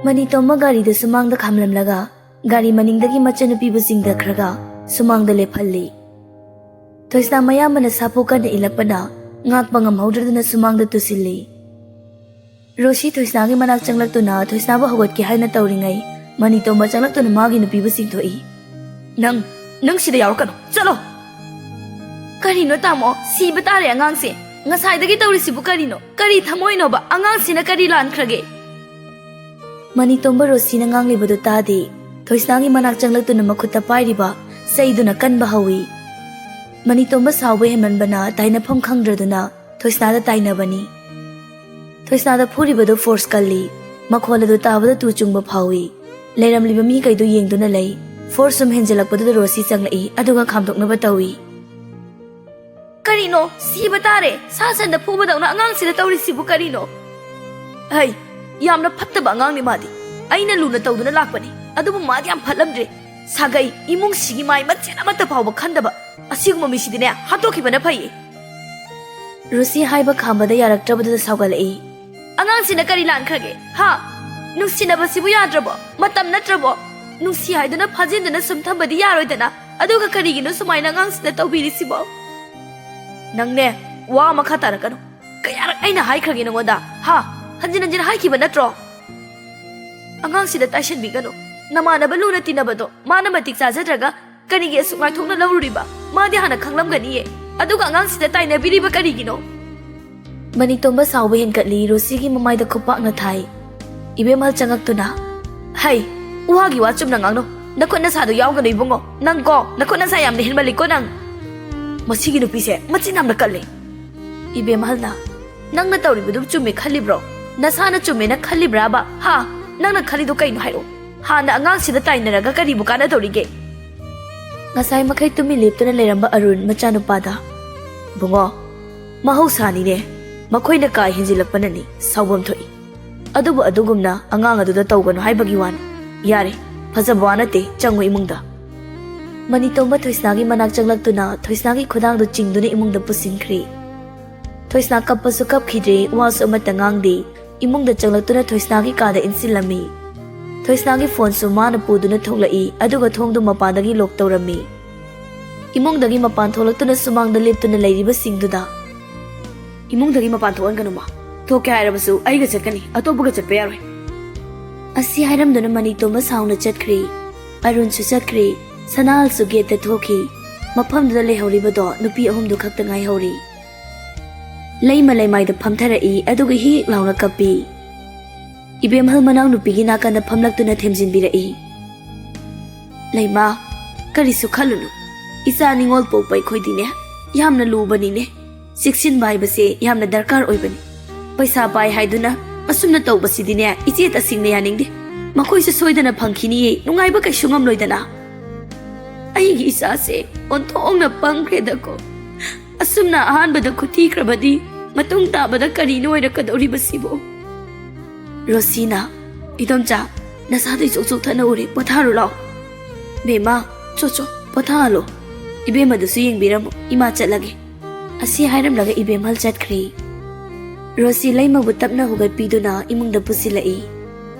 Manitoma gari da sumang da khamlamlaga gari maning dagi machanupi bu singda khraga sumang da lephalli. Thoisna mayamana sapoka da ilapana ngak bangam hawdradana sumang da tusilli. Roshi thoisna gi manak changlaktuna thoisna bu hagot ki haina tawringai Manitoma changlaktuna magi nupi bu singthoi. Nang sida yaurkano chalo. Karino tamo si batare angang se ngasai dagi tawrisibu karino kari thamoino ba angang sina kari lan khrage. Manitoma Roshi na ngang libadu tadi thoisna gi manak changlaktuna makhutta pairiba saiduna kanba hawi. Manitoma sawe hemanbana tainafam khangdraduna thoisna da tainabani. Thoisna da phuribadu force kalli makholadu tabada tu chungba phawi. Leiramliba mi kaidu yengduna lei force sum henjalakpadu da Roshi changlai aduga khamdoknaba tawi. Karino si batare sasan da phubadawna angang sida tawrisibu karino. Hai yamna phattaba angang ni madi aina luna tawduna lakpani adubu madi yam phatlamdre sagai imung sigi mai machena mata phawba khandaba asiguma misidine hatokibana phai. Roshi haiba khambada yaraktrabada saugalai angang sina kari lan khrage ha nungsinaba sibu yadrabo matam natrabo nungsi haiduna phajinduna sumthambadi yaroidana aduga karigino sumaina angang sina tawbirisibo. Nangne wa makha tarakano kayarak aina hai khrage nangoda ha hanjin hai kiba natro angang sida taishan bigano namanaba luna tinabado mana matik chajadraga karigi asumai thokna lawriba madi hana khanglamgani ye aduga angang sida taina biriba karigino. Manitoma sawe henkatli Roshi gi mamai da khupak na thai ibemal changaktuna hai uwagi wachum nangangno nakona sadu yawgano ibungo nangko nakona sa yam hin maliko nang masigi nupi se machinam na kalle ibemal na nangna tawribudu chumme khalibro nasana chumme na khalibra ba ha nangna khalidu kaino hairo ha na angang sida tainaraga karibu kana tawrige. Ngasai makai tumi leptuna leramba Arun machanupada bungo mahausani ne makoina kai hinjilakpanani sawbam thoi adubu adugumna angang aduda tawgano haibagi wan yare phajaba nate changu imungda. Manitoma thoisna gi manak changlaktuna thoisna gi khudang du chingduna imungda pusinkhri. Thoisna kappasu kapkhidre wasu amatangangdi imungda changlaktuna thoisna gi kada insilami. Thoisna gi phone su mana puduna thoglai aduga thongdu mapadagi lok tawrami. Imungdagi mapan tholaktuna sumangda leptuna leiriba singduda imungdagi mapan thoanganuma thoke hairabasu aiga chatkani atopuga chatpa yaroi asi hairamduna Manitoma sauna chatkri Arun su chatkri Sanal su gate thoki mafamda lehoribado nupi ahumdu khakta ngai hori leima leimai da phamtharai aduga hi launa kapi ibemhal manaw nupi gi nakana phamlaktuna themjinbirai leima karisu khalunu isa Ningol popai khoidine yamna lubani ne siksin bai base yamna darkar oibani paisa bai haiduna asumna tawbasidine iche ta singna yaningde makoi se soidana phangkhini nungai ba kai sungam loidana ai gi isa se ontongna pangkre dako asumna ahan bada khuti krabadi matung ta bada kari noira kadori basibo. Rosina idomcha nasadu chok thana uri patharo law bema chocho pathalo ibema da su yengbiramo ima chatlage asi hairam laga ibemal chatkhri. Roshi laima butapna hugat piduna imungda pusilai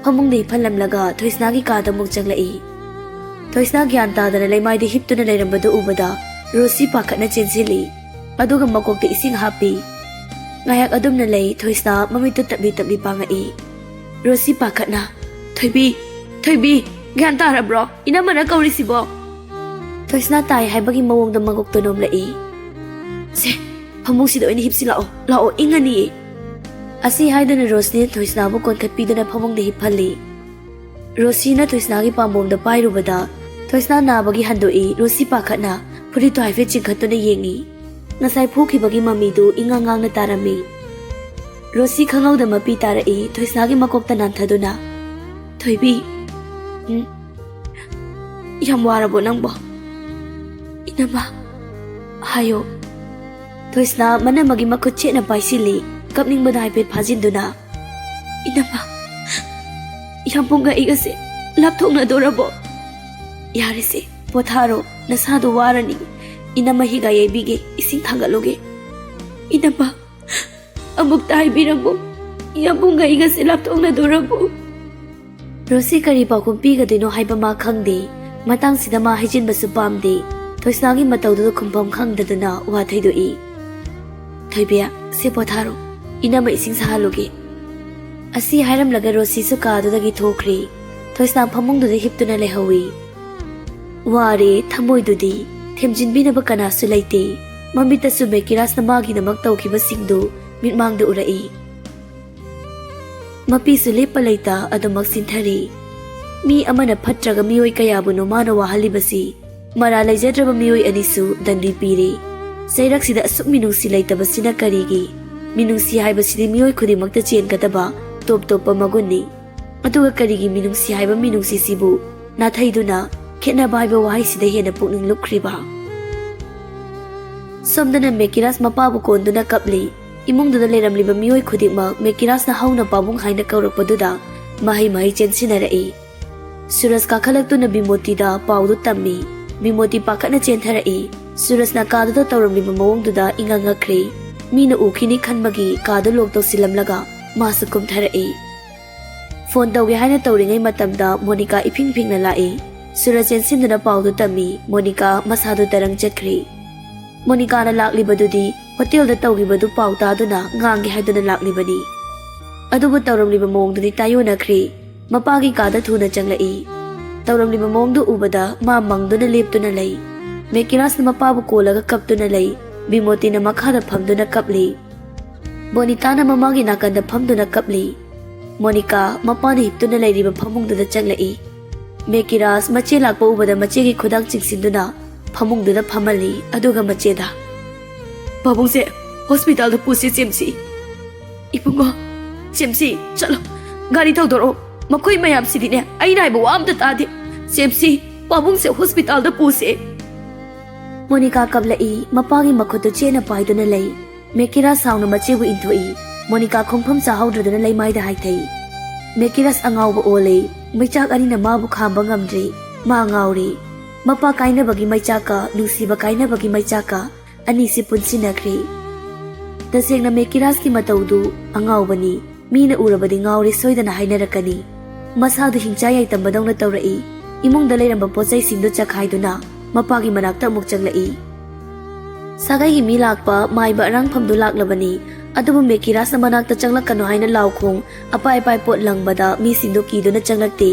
phamungdei phalam laga thoisna gi kada muk changlai. Thoisna gyan tadana laimai de hiptuna leirambadu ubada Roshi pakhatna chensili aduga makokte ising hapi ngayak adumna lei thoisna mamitu tabli pangai. Roshi pakhatna thoibi gyan tarabro inamana kaurisibo. Thoisna tai haibagi mawongda magokto nomlai se phamung sida oina hipsi lao ingani asi haidana Roshi thoisna bu konkhatpidana phamung de hiphalli. Roshi na thoisna gi pambom da pairubada thoisna nabagi handoi Roshi pakhatna phuri to haife chingkhatuna yengi ngasai phukibagi mami du ingangang na tarami. Roshi khangau da mapi tarai thoisna gi makokta nanthaduna thoibi yam warabo nangbo inama hayo. Thoisna mana magi makutche na paisili kapning badai pet phajinduna inama yampunga igase lapthongna dorabo yare se potharo nasadu warani inama higa yebige ising thangaloge inama amuk tai biramu yampunga igase lapthongna dorabo Rosie kari pakum pigadino haiba ma khangde matang sida ma hijin basu pamde thoisnagi matawdu khumpam khangdadana wa thaido I Thoibia se potharo ina mai sing sahaloge asi hairam laga Rosie su ka dagi thokri thoisna phamungdu de hiptuna lehawi ware thamoi dudi themjin bina ba kana su laite mamita su mekiras na magi namak tawkiba singdu mitmang de urai mapi su lepa laita adumak sinthari mi amana phatraga mioi kayabu no mana wahalibasi mara laijadraba mioi anisu dandi pire sairak sida asuk minungsi laitaba sina karigi minungsi haibasidi mioi khudimakta chen kadaba top top magunni aduga karigi minungsi haiba minungsi sibu na thaiduna khena baiba wahai sida hena pukning lukriba somdana mekiras mapabu konduna kapli imungduna leramliba mioi khudikmak mekiras na hauna pabung haina kaurakpaduda mahi chensinara'i Suras kakalaktuna bimotida paudu tammi bimoti pakatna chenthara'i Suras na kaduda tawramliba mawongduda ingangakri mina ukhini khanbagi kadu lokto silamlaga masu kumthara'i phone tawge haina tawringai matamda Monica ipingpingna la'i Suras chensinduna paudu tammi Monica masadu tarang chakri Monica na laklibadudi hotel da tawgibadu pautaduna ngangi haiduna laklibani adubu tawramliba mawongdudi tayonakri mapagi kada thuna changlai tawramliba mawongdu ubada ma mangduna leptuna lei mekiras na mapabu kolaga kaptuna lei bimoti na makhada phamduna kapli bonita na mamagi nakanda phamduna kapli Monica mapana hiptuna leiriba phamungduna changlai mekiras mache lakpa ubada machegi khudang chingsinduna phamungduna phamali aduga macheda babungse hospital da pusi chemsi ipungo chemsi chalo gari thawdoro makhoi mayam sidine ai nai bo amta tadi chemsi babungse hospital da puse Monica kablai mapagi makhoto chena paiduna lei mekira sauna machebu intoi Monica khongpham chahaudraduna lei mai da haithai mekiras angawba ole maichak ani na mabu khamba ngamdri ma ngawri mapa kaina bagi maichaka nusiba kaina bagi maichaka ani si punsinakri tasengna mekiras ki matawdu angawbani mina urabadi ngawri soidana hainarakani masadu hingchayai tambadawna tawrai imungda leiramba pochai singdo chakhaiduna mapagi manakta amuk changlai sagai gi mi lakpa maiba rang phamdu laklabani adubu mekiras na manakta changlakano haina lawkhong apai pai pot langbada mi singdo kiduna changlakte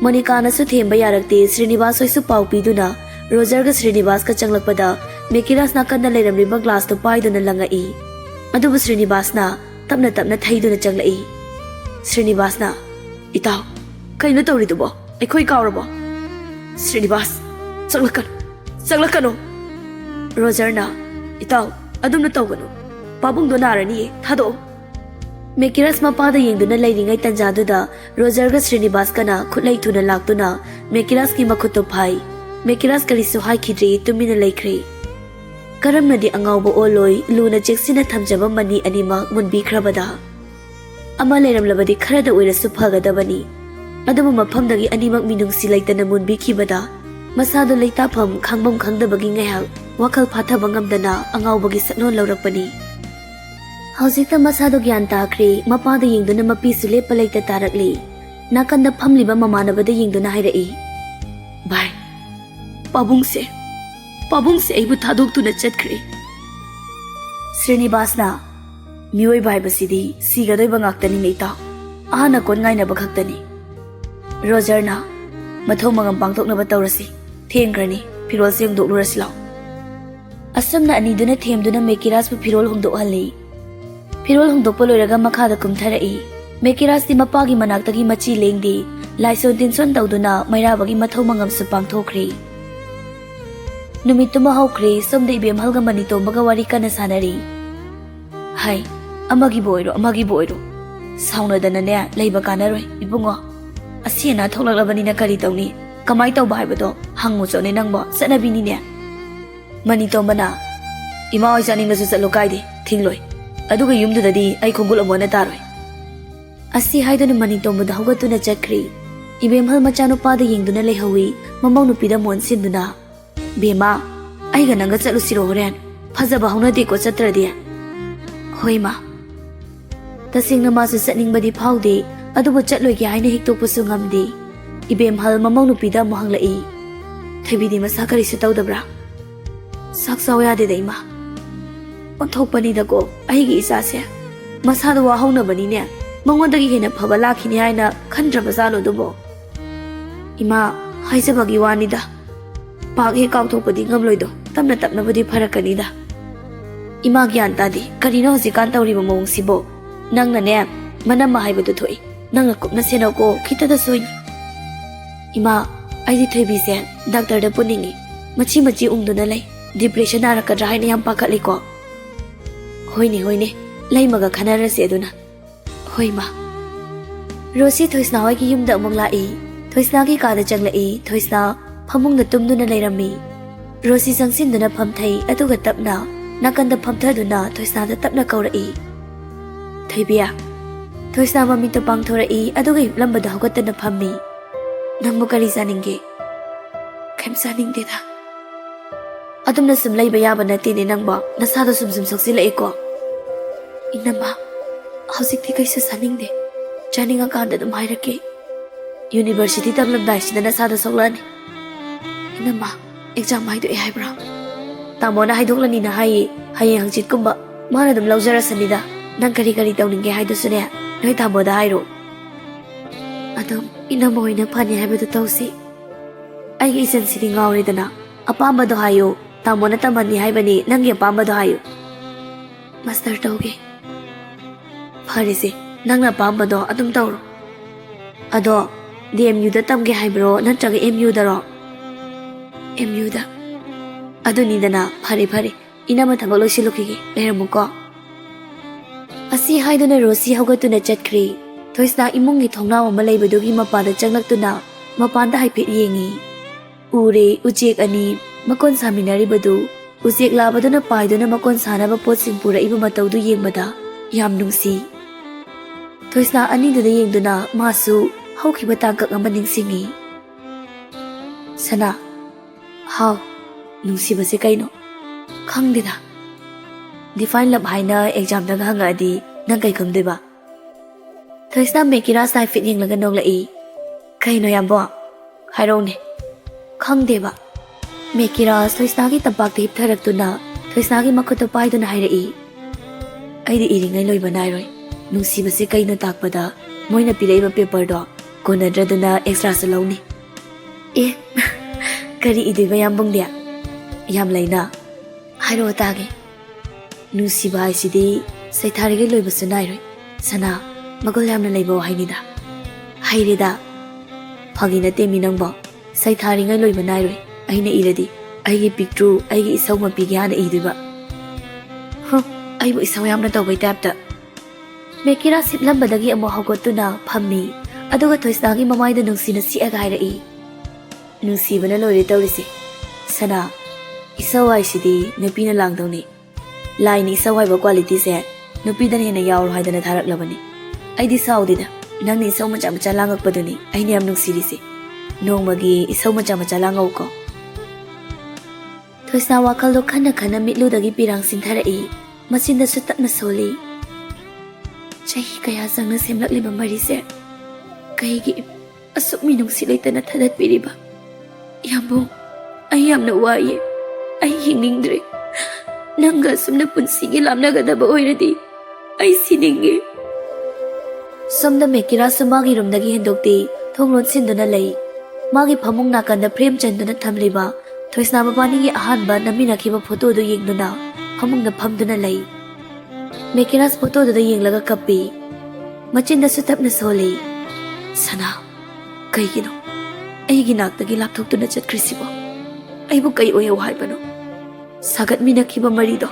Monica na su themba yarakte Srinivas hoisu pau piduna Roger ga Srinivas ka changlakpada mekiras na kanna leiramliba glass to paiduna langai adubu Srinivas na tapna thaiduna changlai Srinivas na itaw kaina tawridubo aikhoi kawrabo Srinivas changlakano Roger na itaw adumna tawganu babung do narani thado mekiras mapada yengduna leiringai tanjaduda Roger ga Srinivas kana khutlai thuna laktuna mekiras ki makhuto phai mekiras kari suhai khidri tumina leikri karamnadi angawbo oloi luna cheksina thamjaba mani anima munbi khrabada ama leiramlabadi kharada oirasu phagadabani adubu maphamdagi animak minungsi laitana munbi khibada masado leitapham khangbam khangdabagi ngaiha wakhal phathaba ngamdana angawbagi saknon laurakpani Haujikta masado gyan takri mapada yengduna mapi sule palaita tarakli nakanda phamliba mamanabada yengduna hairai bye pabungse aibu thadok-tuna chatkre Srinivas na mioi bai basidi sigadoi bangaktani meita ahana kon ngai na bakhaktani Roger na mathau mangam pangthok na batawrasi thengrani firol se yongdok lurasi law asamna ani duna themduna mekiras bu firol hongdok halli firol hongdok loiraga makhada kumtharai mekiras ti mapagi manaktagi machi lengdi laison tinson tawduna mairabagi mathau mangam su pangthokri numituma hawkri somde ibem halga mani tombaga wari kana sanari hai amagi boiro sauna dana ne leiba kanaroi ibungo asiena tholaglabani na kari tawni kamai tawba haibado hangu chone nangbo sanabini ne mani tombana ima oi jani nasu chalo kaide thingloi aduga yumdudadi ai khongul amona taroi asi haiduna mani tombada hawgatuna chakri ibem hal machanu pada yengduna leihawi mamau nupida mon sinduna Bema, aiga nanga chalu siro horen phajaba hauna de ko chatradi hoi ma tasingna ma su satning badi phaude ꯑꯗꯨꯕꯨ ꯆꯠꯂꯣꯏꯒꯦ ꯍꯥꯏꯅ ꯍꯤꯛꯇꯣꯛꯄꯁꯨ ꯉꯝꯗꯦ ꯏꯕꯦꯝꯍꯜ ꯃꯃꯧ ꯅꯨꯄꯤꯗ ꯑꯃꯨꯛ ꯍꯪꯂꯛꯏ ꯊꯣꯏꯕꯤꯗꯤ ꯃꯁꯥ ꯀꯔꯤꯁꯨ ꯇꯧꯗꯕ꯭ꯔꯥ ꯆꯥꯛ ꯆꯥꯎ ꯌꯥꯗꯦꯗ ꯏꯃꯥ ꯑꯣꯟꯊꯣꯛꯄꯅꯤꯗꯀꯣ ꯑꯩꯒꯤ ꯏꯆꯥꯁꯦ ꯃꯁꯥꯗ ꯋꯥꯍꯧꯅꯕꯅꯤꯅꯦ ꯃꯉꯣꯟꯗꯒꯤ ꯍꯦꯟꯅ ꯐꯕ ꯂꯥꯛꯈꯤꯅꯤ ꯍꯥꯏꯅ ꯈꯟꯗ꯭ꯔꯕꯖꯥꯠꯂꯣ ꯑꯗꯨꯕꯨ ꯏꯃꯥ ꯍꯥꯏꯖꯕꯒꯤ ꯋꯥꯅꯤꯗ ꯄꯥꯛ ꯍꯦꯛ ꯀꯥꯎꯊꯣꯛꯄꯗꯤ ꯉꯝꯂꯣꯏꯗꯣ ꯇꯞꯅ ꯇꯞꯅꯕꯨꯗꯤ ꯐꯔꯛꯀꯅꯤꯗ ꯏꯃꯥ ꯒ꯭ꯌꯥꯟ ꯇꯥꯗꯦ ꯀꯔꯤꯅꯣ ꯍꯧꯖꯤꯛꯀꯥꯟ ꯇꯧꯔꯤꯕ ꯃꯑꯣꯡꯁꯤꯕꯣ ꯅꯪꯅꯅꯦ ꯃꯅꯝꯃ ꯍꯥꯏꯕꯗꯨ ꯊꯣꯛꯏ ꯅꯪꯅ ꯀꯨꯞꯅ ꯁꯦꯟꯅꯧꯀꯣ ꯈꯤꯇꯗ ꯁꯣꯏꯅꯤ ꯏꯃꯥ ꯑꯩꯗꯤ ꯊꯣꯏꯕꯤꯁꯦ ꯗꯥꯛꯇꯔꯗ ꯄꯨꯅꯤꯡꯉꯤ ꯃꯆꯤ ꯎꯪꯗꯨꯅ ꯂꯩ ꯗꯤꯄ꯭ꯔꯦꯁꯟ ꯅꯥꯔꯛꯀꯗ꯭ꯔꯥ ꯍꯥꯏꯅ ꯌꯥꯝ ꯄꯥꯈꯠꯂꯤꯀꯣ ꯍꯣꯏꯅꯦ ꯂꯩꯃꯒ ꯈꯟꯅꯔꯁꯦ ꯑꯗꯨꯅ ꯍꯣꯏ ꯃꯥ ꯔꯣꯁꯤ ꯊꯣꯏꯁꯅꯥ ꯍꯣꯏꯒꯤ ꯌꯨꯝꯗ ꯑꯃꯨꯛ ꯂꯥꯛꯏ ꯊꯣꯏꯁꯅꯥꯒꯤ ꯀꯥꯗ ꯆꯪꯂꯛꯏ ꯊꯣꯏꯁꯅꯥ ꯐꯃꯨꯡꯗ ꯇꯨꯝꯗꯨꯅ ꯂꯩꯔꯝꯃꯤ ꯔꯣꯁꯤ ꯆꯪꯁꯤꯟꯗꯨꯅ ꯐꯝꯊꯩ ꯑꯗꯨꯒ ꯇꯞꯅ ꯅꯥꯀꯟꯗ ꯐꯝꯊꯗꯨꯅ ꯊꯣꯏꯁꯅꯥꯗ ꯇꯞꯅ ꯀꯧꯔꯛꯏ ꯊꯣꯏꯕꯤꯌꯥ ꯊꯣꯏꯁꯅꯥ ꯃꯃꯤꯠꯇꯨ ꯄꯥꯡꯊꯣꯔꯛꯏ ꯑꯗꯨꯒ ꯍꯤꯞꯂꯝꯕꯗ ꯍꯧꯒꯠꯇꯨꯅ ꯐꯝꯃꯤ ꯅꯪꯕꯨ ꯀꯔꯤ ꯆꯥꯅꯤꯡꯒꯦ ꯀꯩꯝ ꯆꯥꯅꯤꯡꯗꯦꯗ ꯑꯗꯨꯝꯅ ꯁꯨꯝ ꯂꯩꯕ ꯌꯥꯕ ꯅꯠꯇꯦꯅꯦ ꯅꯪꯕꯣ ꯅꯁꯥꯗꯣ ꯁꯨꯝ ꯁꯣꯛꯆꯤꯜꯂꯛꯏꯀꯣ ꯏꯅꯝꯃ ꯍꯧꯖꯤꯛꯇꯤ ꯀꯩꯁꯨ ꯆꯥꯅꯤꯡꯗꯦ ꯆꯥꯅꯤꯡꯉꯀꯥꯟꯗ ꯑꯗꯨꯝ ꯍꯥꯏꯔꯛꯀꯦ ꯌꯨꯅꯤꯚꯔꯁꯤꯇꯤ ꯇꯝꯂꯝꯗꯥꯏꯁꯤꯗ ꯅꯁꯥꯗꯣ ꯁꯣꯛꯂꯛꯑꯅꯤꯏꯅꯝꯃ ꯑꯦꯛꯖꯥꯝ ꯍꯥꯏꯗꯣꯛꯑꯦ ꯍꯥꯏꯕ꯭ꯔꯥ ꯇꯥꯃꯣꯅ ꯍꯥꯏꯗꯣꯛꯂꯅꯤꯅ ꯍꯥꯏꯌꯦ ꯍꯌꯦꯡ ꯍꯪꯆꯤꯠꯀꯨꯝꯕ ꯃꯥꯅ ꯑꯗꯨꯝ ꯂꯧꯖꯔꯁꯅꯤꯗ ꯅꯪ ꯀꯔꯤ ꯇꯧꯅꯤꯡꯒꯦ ꯍꯥꯏꯗꯨꯁꯨꯅꯦ ꯅꯣꯏ ꯇꯥꯃꯣꯗ ꯍꯥꯏꯔꯣ ꯑꯗꯨꯝ ꯏꯅꯝꯃ ꯍꯣꯏꯅ ꯐꯅꯤ ꯍꯥꯏꯕꯗꯨ ꯇꯧꯁꯤ ꯑꯩꯒꯤ ꯏꯆꯟꯁꯤꯗꯤ ꯉꯥꯎꯔꯦꯗꯅ ꯑꯄꯥꯝꯕꯗꯣ ꯍꯥꯏꯌꯨ ꯇꯥꯃꯣꯅ ꯇꯝꯍꯟꯅꯤ ꯍꯥꯏꯕꯅꯤ ꯅꯪꯒꯤ ꯑꯄꯥꯝꯕꯗꯣ ꯍꯥꯏꯌꯨ ꯃꯥꯁꯇꯔ ꯇꯧꯒꯦ ꯐꯔꯦꯁꯦ ꯅꯪꯅ ꯑꯄꯥꯝꯕꯗꯣ ꯑꯗꯨꯝ ꯇꯧꯔꯣ ꯑꯗꯣ DMUꯗ ꯇꯝꯒꯦ ꯍꯥꯏꯕ꯭ꯔꯣ ꯅꯠꯇ꯭ꯔꯒ MUꯗꯔꯣ MUꯗ ꯑꯗꯨꯅꯤꯗꯅ ꯐꯔꯦ ꯏꯅꯝꯃ ꯊꯕꯛ ꯂꯣꯏꯁꯤꯜꯂꯨꯈꯤꯒꯦ ꯂꯩꯔꯝꯃꯨꯀꯣ ꯑꯁꯤ ꯍꯥꯏꯗꯨꯅ ꯔꯣꯁꯤ ꯍꯧꯒꯠꯇꯨꯅ ꯆꯠꯈ꯭ꯔꯤ ꯊꯣꯏꯁꯅꯥ ꯏꯃꯨꯡꯒꯤ ꯊꯣꯡꯅꯥꯎ ꯑꯃ ꯂꯩꯕꯗꯨꯒꯤ ꯃꯄꯥꯟꯗ ꯆꯪꯂꯛꯇꯨꯅ ꯃꯄꯥꯟꯗ ꯍꯥꯏꯐꯦꯠ ꯌꯦꯡꯉꯤ ꯎꯔꯦ ꯎꯆꯦꯛ ꯑꯅꯤ ꯃꯀꯣꯟ ꯁꯥꯃꯤꯟꯅꯔꯤꯕꯗꯨ ꯎꯆꯦꯛ ꯂꯥꯕꯗꯨꯅ ꯄꯥꯏꯗꯨꯅ ꯃꯀꯣꯟ ꯁꯥꯅꯕ ꯄꯣꯠꯁꯤꯡ ꯄꯨꯔꯛꯏꯕ ꯃꯇꯧꯗꯨ ꯌꯦꯡꯕꯗ ꯌꯥꯝ ꯅꯨꯡꯁꯤ ꯊꯣꯏꯁꯅꯥ ꯑꯅꯤꯗꯨꯗ ꯌꯦꯡꯗꯨꯅ ꯃꯥꯁꯨ ꯍꯧꯈꯤꯕ ꯇꯥꯡꯀꯛ ꯑꯃ ꯅꯤꯡꯁꯤꯡꯉꯤ ꯁꯅꯥ ꯍꯥꯎ ꯅꯨꯡꯁꯤꯕꯁꯦ ꯀꯩꯅꯣ ꯈꯪꯗꯦꯗ ꯗꯤꯐꯥꯏꯟ ꯂꯞ ꯍꯥꯏꯅ ꯑꯦꯛꯖꯥꯝꯗꯒ ꯍꯪꯉꯛꯑꯗꯤ ꯅꯪ ꯀꯩ ꯈꯨꯝꯗꯣꯏꯕ ꯊꯣꯏꯁꯅꯥ ꯃꯦꯀꯤꯔꯥꯁ ꯍꯥꯏꯐꯦꯠ ꯌꯦꯡꯂꯒ ꯅꯣꯛꯂꯛꯏ ꯀꯩꯅꯣ ꯌꯥꯝꯕꯣ ꯍꯥꯏꯔꯛꯎꯅꯦ ꯈꯪꯗꯦꯕ ꯃꯦꯀꯤꯔꯥꯁ ꯊꯣꯏꯁꯅꯥꯒꯤ ꯇꯝꯄꯥꯛꯇ ꯍꯤꯞꯊꯔꯛꯇꯨꯅ ꯊꯣꯏꯁꯅꯥꯒꯤ ꯃꯈꯨꯠꯇꯨ ꯄꯥꯏꯗꯨꯅ ꯍꯥꯏꯔꯛꯏ ꯑꯩꯗꯤ ꯏꯔꯤꯉꯩ ꯂꯣꯏꯕ ꯅꯥꯏꯔꯣꯏ ꯅꯨꯡꯁꯤꯕꯁꯦ ꯀꯩꯅꯣ ꯇꯥꯛꯄꯗ ꯃꯣꯏꯅ ꯄꯤꯔꯛꯏꯕ ꯄꯦꯄꯔꯗꯣ ꯀꯣꯟꯅꯗ꯭ꯔꯗꯨꯅ ꯑꯦꯛꯁꯇ꯭ꯔꯥꯁꯨ ꯂꯧꯅꯤ ꯑꯦ ꯀꯔꯤ ꯏꯗꯣꯏꯕ ꯌꯥꯝꯕꯨꯡꯗꯤ ꯌꯥꯝ ꯂꯩꯅ ꯍꯥꯏꯔꯛꯑꯣ ꯇꯥꯒꯦ ꯅꯨꯡꯁꯤꯕ ꯍꯥꯏꯁꯤꯗꯤ ꯁꯩꯊꯥꯔꯤꯉꯩ ꯂꯣꯏꯕꯁꯨ ꯅꯥꯏꯔꯣꯏ ꯁꯅꯥ ꯃꯒꯨꯜ ꯌꯥꯝꯅ ꯂꯩꯕ ꯋꯥꯍꯩꯅꯤꯗ ꯍꯩꯔꯦꯗ ꯐꯥꯒꯤ ꯅꯠꯇꯦꯃꯤ ꯅꯪꯕꯣ ꯁꯩꯊꯥꯔꯤꯉꯩ ꯂꯣꯏꯕ ꯅꯥꯏꯔꯣꯏ ꯑꯩꯅ ꯏꯔꯗꯤ ꯑꯩꯒꯤ ꯄꯤꯛꯇ꯭ꯔꯨ ꯑꯩꯒꯤ ꯏꯁꯧ ꯃꯄꯤꯒꯤ ꯍꯥꯟꯅ ꯏꯗꯣꯏꯕ ꯑꯩꯕꯨ ꯏꯁꯧ ꯌꯥꯝꯅ ꯇꯧꯕꯩ ꯇꯥꯏꯞꯇ ꯃꯦꯀꯤꯔꯥ ꯁꯤꯠꯂꯝꯕꯗꯒꯤ ꯑꯃꯨꯛ ꯍꯧꯒꯠꯇꯨꯅ ꯐꯝꯃꯤ ꯑꯗꯨꯒ ꯊꯣꯏꯁꯅꯥꯒꯤ ꯃꯃꯥꯏꯗ ꯅꯨꯡꯁꯤꯅ ꯁꯤꯛꯑꯒ ꯍꯥꯏꯔꯛꯏ ꯅꯨꯡꯁꯤꯕꯅ ꯂꯣꯏꯔꯦ ꯇꯧꯔꯤꯁꯦ ꯁꯅꯥ ꯏꯁꯧ ꯍꯥꯏꯁꯤꯗꯤ ꯅꯨꯄꯤꯅ ꯂꯥꯡꯗꯧꯅꯤ ꯂꯥꯏꯅ ꯏꯁꯧ ꯍꯥꯏꯕ ꯀ꯭ꯋꯥꯂꯤꯇꯤꯁꯦ ꯅꯨꯄꯤꯗꯅ ꯍꯦꯟꯅ ꯌꯥꯎꯔꯣ ꯍꯥꯏꯗꯅ ꯊꯥꯔꯛꯂꯕꯅꯤ ꯑꯩꯗꯤ ꯁꯥꯎꯗꯦꯗ ꯅꯪꯅ ꯏꯁꯧ ꯃꯆꯥ ꯂꯥꯡꯉꯛꯄꯗꯨꯅꯤ ꯑꯩꯅ ꯌꯥꯝ ꯅꯨꯡꯁꯤꯔꯤꯁꯦ ꯅꯣꯡꯃꯒꯤ ꯏꯁꯧ ꯃꯆꯥ ꯂꯥꯡꯉꯧꯀꯣ ꯊꯣꯏꯁꯅꯥ ꯋꯥꯈꯜꯗꯣ ꯈꯟꯅ ꯃꯤꯠꯂꯨꯗꯒꯤ ꯄꯤꯔꯥꯡ ꯁꯤꯟꯊꯔꯛꯏ ꯃꯆꯤꯟꯗꯁꯨ ꯇꯞꯅ ꯁꯣꯜꯂꯤ ꯆꯍꯤ ꯀꯌꯥ ꯆꯪꯅ ꯁꯦꯝꯂꯛꯂꯤꯕ ꯃꯔꯤꯁꯦ ꯀꯩꯒꯤ ꯑꯁꯨꯛ ꯃꯤꯅꯨꯡꯁꯤ ꯂꯩꯇꯅ ꯊꯥꯗꯠꯄꯤꯔꯤꯕ ꯌꯥꯝꯕꯨꯡ ꯑꯩ ꯌꯥꯝꯅ ꯋꯥꯏꯌꯦ ꯑꯩ ꯍꯤꯡꯅꯤꯡꯗ꯭ꯔꯦ ꯅꯪꯒ ꯑꯁꯨꯝꯅ ꯄꯨꯟꯁꯤꯒꯤ ꯂꯥꯞꯅꯒꯗꯕ ꯑꯣꯏꯔꯗꯤ ꯑꯩ ꯁꯤꯅꯤꯡꯉꯦ ꯁꯣꯝꯗ ꯃꯦꯀꯤꯔꯥꯁꯨ ꯃꯥꯒꯤ ꯔꯨꯝꯗꯒꯤ ꯍꯦꯟꯗꯣꯛꯇꯦ ꯊꯣꯡ ꯂꯣꯟꯁꯤꯟꯗꯨꯅ ꯂꯩ ꯃꯥꯒꯤ ꯐꯃꯨꯡ ꯅꯥꯀꯟꯗ ꯐ꯭ꯔꯦꯝ ꯆꯟꯗꯨꯅ ꯊꯝꯂꯤꯕ ꯊꯣꯏꯁꯅꯥ ꯃꯕꯥꯅꯤꯒꯤ ꯑꯍꯥꯟꯕ ꯅꯝꯃꯤꯟꯅꯈꯤꯕ ꯐꯣꯇꯣꯗꯨ ꯌꯦꯡꯗꯨꯅ ꯐꯃꯨꯡꯗ ꯐꯝꯗꯨꯅ ꯂꯩ ꯃꯦꯀꯤꯔꯥꯁ ꯐꯣꯇꯣꯗꯨꯗ ꯌꯦꯡꯂꯒ ꯀꯞꯄꯤ ꯃꯆꯤꯟꯗꯁꯨ ꯇꯞꯅ ꯁꯣꯜꯂꯤ ꯁꯅꯥ ꯀꯩꯒꯤꯅꯣ ꯑꯩꯒꯤ ꯅꯥꯛꯇꯒꯤ ꯂꯥꯞꯊꯣꯛꯇꯨꯅ ꯆꯠꯈ꯭ꯔꯤꯁꯤꯕꯣ ꯑꯩꯕꯨ ꯀꯩ ꯑꯣꯏꯍꯧ ꯍꯥꯏꯕꯅꯣ ꯁꯥꯒꯠꯃꯤꯟꯅꯈꯤꯕ ꯃꯔꯤꯗꯣ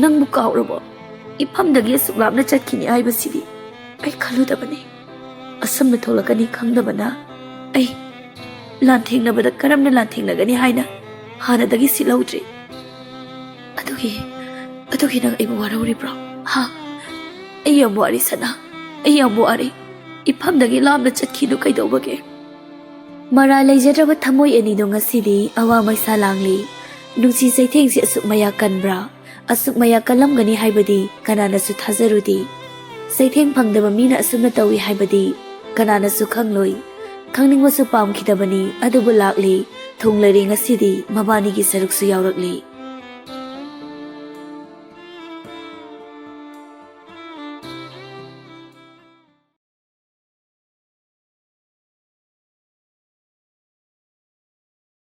ꯅꯪꯕꯨ ꯀꯥꯎꯔꯕꯣ ꯏꯐꯝꯗꯒꯤ ꯑꯁꯨꯛ ꯂꯥꯞꯅ ꯆꯠꯈꯤꯅꯤ ꯍꯥꯏꯕꯁꯤꯗꯤ ꯑꯩ ꯈꯜꯂꯨꯗꯕꯅꯤ ꯑꯁꯨꯝꯅ ꯊꯣꯛꯂꯛꯀꯅꯤ ꯈꯪꯗꯕꯅ ꯑꯩ ꯂꯥꯟꯊꯦꯡꯅꯕꯗ ꯀꯔꯝꯅ ꯂꯥꯟꯊꯦꯡꯅꯒꯅꯤ ꯍꯥꯏꯅ ꯍꯥꯟꯅꯗꯒꯤ ꯁꯤꯜꯍꯧꯗ꯭ꯔꯤ ꯑꯗꯨꯒꯤ ꯅꯪ ꯑꯩꯕꯨ ꯋꯥꯔꯧꯔꯤꯕ꯭ꯔꯣ ꯍꯥ ꯑꯩ ꯌꯥꯝ ꯋꯥꯔꯤ ꯁꯅꯥ ꯑꯩ ꯌꯥꯝ ꯋꯥꯔꯤ ꯏꯐꯝꯗꯒꯤ ꯂꯥꯞꯅ ꯆꯠꯈꯤꯗꯨ ꯀꯩꯗꯧꯕꯒꯦ ꯃꯔꯥꯜ ꯂꯩꯖꯗ꯭ꯔꯕ ꯊꯃꯣꯏ ꯑꯅꯤꯗꯣ ꯉꯁꯤꯗꯤ ꯑꯋꯥ ꯃꯩꯁꯥ ꯂꯥꯡꯂꯤ ꯅꯨꯡꯁꯤ ꯆꯩꯊꯦꯡꯁꯤ ꯑꯁꯨꯛ ꯃꯌꯥ ꯀꯟꯕ꯭ꯔꯥ ꯑꯁꯨꯛ ꯃꯌꯥ ꯀꯜꯂꯝꯒꯅꯤ ꯍꯥꯏꯕꯗꯤ ꯀꯅꯥꯅꯁꯨ ꯊꯥꯖꯔꯨꯗꯦ ꯆꯩꯊꯦꯡ ꯐꯪꯗꯕ ꯃꯤꯅ ꯑꯁꯨꯝꯅ ꯇꯧꯏ ꯍꯥꯏꯕꯗꯤ Kananasu khangloi. Khangning wasu pamkhidabani adubu lakli. Thung lari ngasidi mabani gi saruksu yaurakli.